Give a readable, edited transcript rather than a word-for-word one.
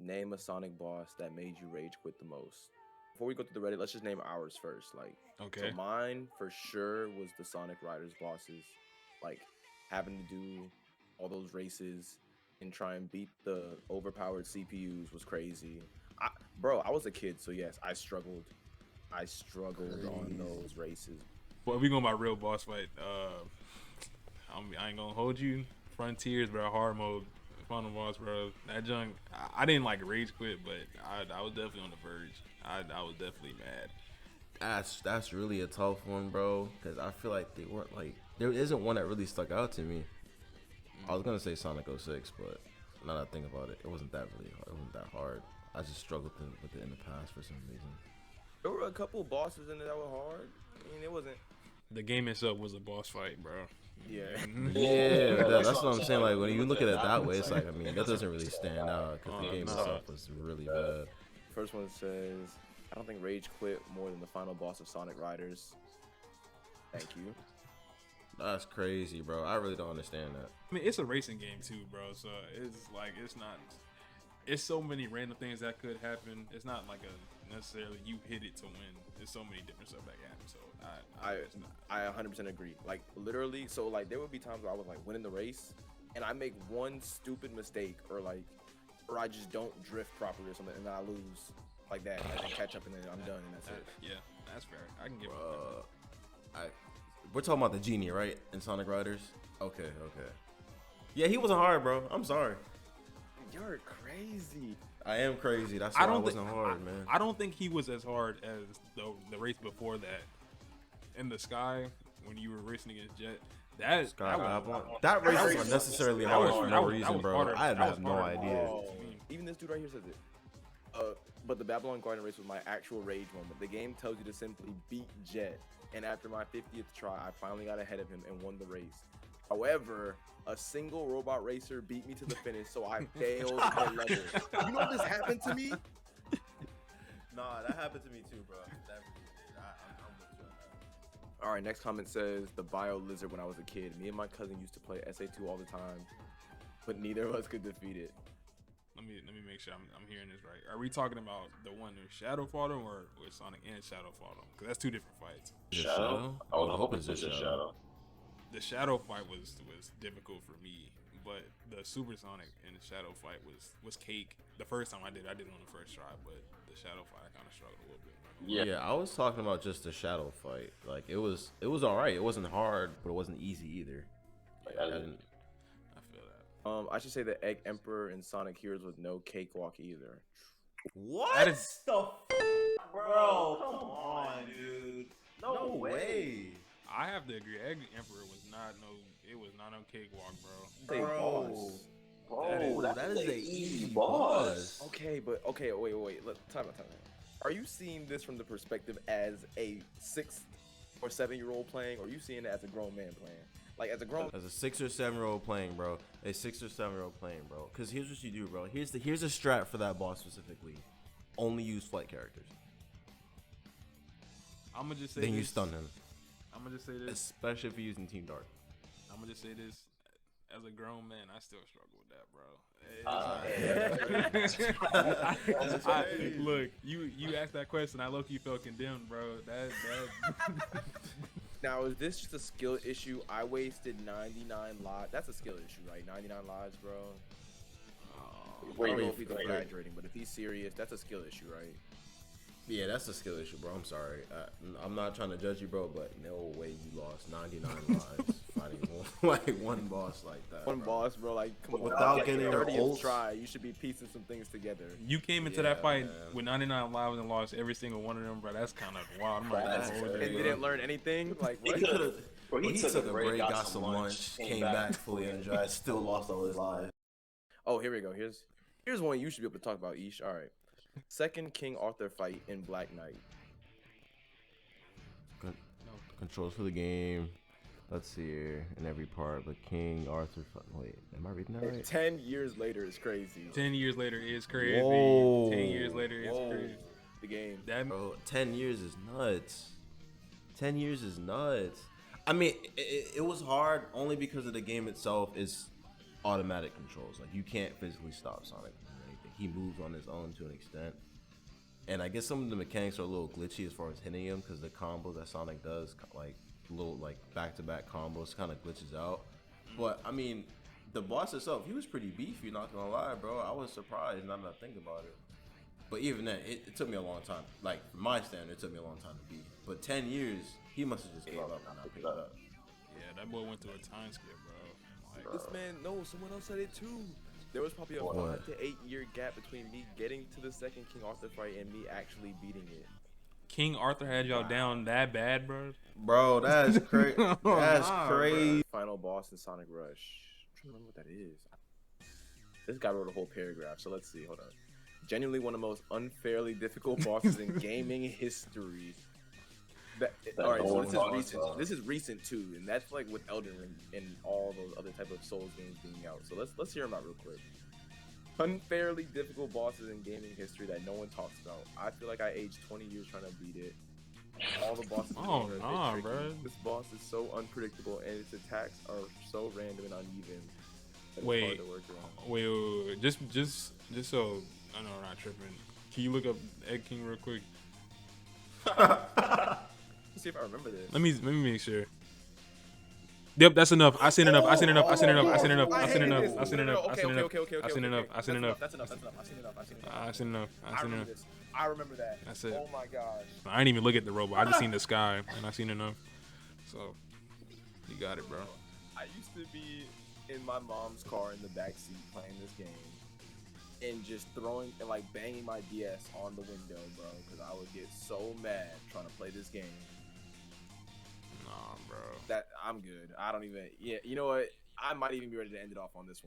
Name a Sonic boss that made you rage quit the most. Before we go to the Reddit, let's just name ours first. So Okay. mine for sure was the Sonic Riders bosses. Like, having to do all those races and try and beat the overpowered CPUs was crazy. I, bro, I was a kid, so yes, I struggled. I struggled on Crazy. those races. Well, we going by real boss fight. I ain't gonna hold you. Frontiers, bro. Hard mode. Final boss, bro. That junk. I didn't like rage quit, but I was definitely on the verge. I was definitely mad. That's really a tough one, bro. Because I feel like they weren't like there isn't one that really stuck out to me. I was gonna say Sonic 06, but now that I think about it, it wasn't that really hard. It wasn't that hard. I just struggled with it in the past for some reason. There were a couple bosses in there that were hard. I mean, it wasn't. The game itself was a boss fight, bro. Yeah. Yeah, that's what I'm saying. Like when you look at it that way, it's like I mean that doesn't really stand out because the game no. itself was really bad. First one says, I don't think Rage quit more than the final boss of Sonic Riders. Thank you. That's crazy, bro. I really don't understand that. I mean, it's a racing game too, bro. So it's like it's not. It's so many random things that could happen. It's not like a necessarily you hit it to win. There's so many different stuff that can happen. So I 100% agree. Like literally, so like there would be times where I was like winning the race, and I make one stupid mistake, or I just don't drift properly or something, and then I lose like that, and then catch up, and then I'm done, and that's it. Yeah, that's fair. I can give We're talking about the genie, right? In Sonic Riders. Okay. Yeah, he wasn't hard, bro. I'm sorry. You're crazy. I am crazy. That's why I wasn't hard, man. I don't think he was as hard as the race before that. In the sky, when you were racing against Jet, that race was unnecessarily hard for no reason, bro. I have no idea. Oh, even this dude right here says it. But the Babylon Garden race was my actual rage moment. The game tells you to simply beat Jet, and after my 50th try, I finally got ahead of him and won the race. However, a single robot racer beat me to the finish, so I failed the level. You know this happened to me? Nah, that happened to me too, bro. I'm with you on that. All right, next comment says the Bio Lizard when I was a kid. Me and my cousin used to play SA2 all the time, but neither of us could defeat it. Let me make sure I'm hearing this right. Are we talking about the one where Shadow fought him, or with Sonic and Shadow fought him? Because that's two different fights. Shadow? I was hoping it's just Shadow. The Shadow fight was difficult for me, but the Super Sonic and the Shadow fight was cake. The first time I did it on the first try, but the Shadow fight I kind of struggled a little bit. Yeah, I was talking about just the Shadow fight. Like it was all right. It wasn't hard, but it wasn't easy either. Like, I feel that. I should say the Egg Emperor and Sonic Heroes was no cakewalk either. What? That is the bro? Come on, dude. No way. I have to agree. Egg Emperor was not no cakewalk, bro. Bro, that is an easy boss. Okay, but wait. Time out. Are you seeing this from the perspective as a 6 or 7-year-old playing, or are you seeing it as a grown man playing? Like as a grown, as a 6 or 7-year-old playing, bro. A 6 or 7-year-old playing, bro. Because here's what you do, bro. Here's a strat for that boss specifically. Only use flight characters. I'm gonna just say then this. You stun him. I'm gonna just say this. Especially if you're using Team Dark. I'm gonna just say this. As a grown man, I still struggle with that, bro. Look, you asked that question. I low-key felt condemned, bro. That. Now, is this just a skill issue? I wasted 99 lives. That's a skill issue, right? 99 lives, bro. I don't know if he's exaggerating, but if he's serious, that's a skill issue, right? Yeah, that's a skill issue, bro. I'm sorry. I'm not trying to judge you, bro, but no way you lost 99 lives fighting one boss like that. One boss, bro. Like, come on. Without getting your 30th try, you should be piecing some things together. You came into that fight with 99 lives and lost every single one of them, bro. That's kind of wild. I'm and didn't learn anything. Like, what? He took a break, got some lunch, came back fully energized, still lost all his lives. Oh, here we go. Here's one you should be able to talk about, Ish. All right. Second King Arthur fight in Black Knight. Controls for the game. Let's see here. In every part, but King Arthur. Wait, am I reading that right? 10 years later is crazy. 10 years later is crazy. Whoa. 10 years later is crazy. The game. Bro, 10 years is nuts. 10 years is nuts. I mean, it was hard only because of the game itself is automatic controls. Like, you can't physically stop Sonic from anything he moves on his own to an extent. And I guess some of the mechanics are a little glitchy as far as hitting him because the combos that Sonic does, like little like back-to-back combos, kind of glitches out. But I mean, the boss itself, he was pretty beefy. Not gonna lie, bro. I was surprised. Now that I think about it. But even then, it took me a long time. Like for my standard, it took me a long time to beat. But 10 years, he must have just gave up and not picked it up. Yeah, that boy went through a time skip, bro. Like, This man, no, someone else said it too. There was probably a What? 5 to 8 year gap between me getting to the second King Arthur fight and me actually beating it. King Arthur had y'all down that bad, bro. Bro, that's crazy. That's crazy. Final boss in Sonic Rush. I'm trying to remember what that is. This guy wrote a whole paragraph, so let's see. Hold on. Genuinely one of the most unfairly difficult bosses in gaming history. All right, so this is recent. This is recent too, and that's like with Elden Ring and all those other type of Souls games being out. So let's hear them out real quick. Unfairly difficult bosses in gaming history that no one talks about. I feel like I aged 20 years trying to beat it. All the bosses are a bit tricky. Bro. This boss is so unpredictable, and its attacks are so random and uneven. That it's Wait, hard to work around. wait. Just so I know we're not tripping. Can you look up Egg King real quick? Let's see if I remember this. Let me make sure. Yep, that's enough. I seen enough. I seen enough. I seen enough. I seen enough. I seen enough. I seen enough. I seen enough. I seen enough. I seen enough. That's enough. I've seen enough. I seen enough. I seen enough. I remember that. That's it. Oh my gosh. I didn't even look at the robot. I just seen the sky, and I seen enough. So, you got it, bro. I used to be in my mom's car in the backseat playing this game and just throwing and like banging my DS on the window, bro, because I would get so mad trying to play this game. Nah, bro. That I'm good. I don't even. Yeah, you know what? I might even be ready to end it off on this one.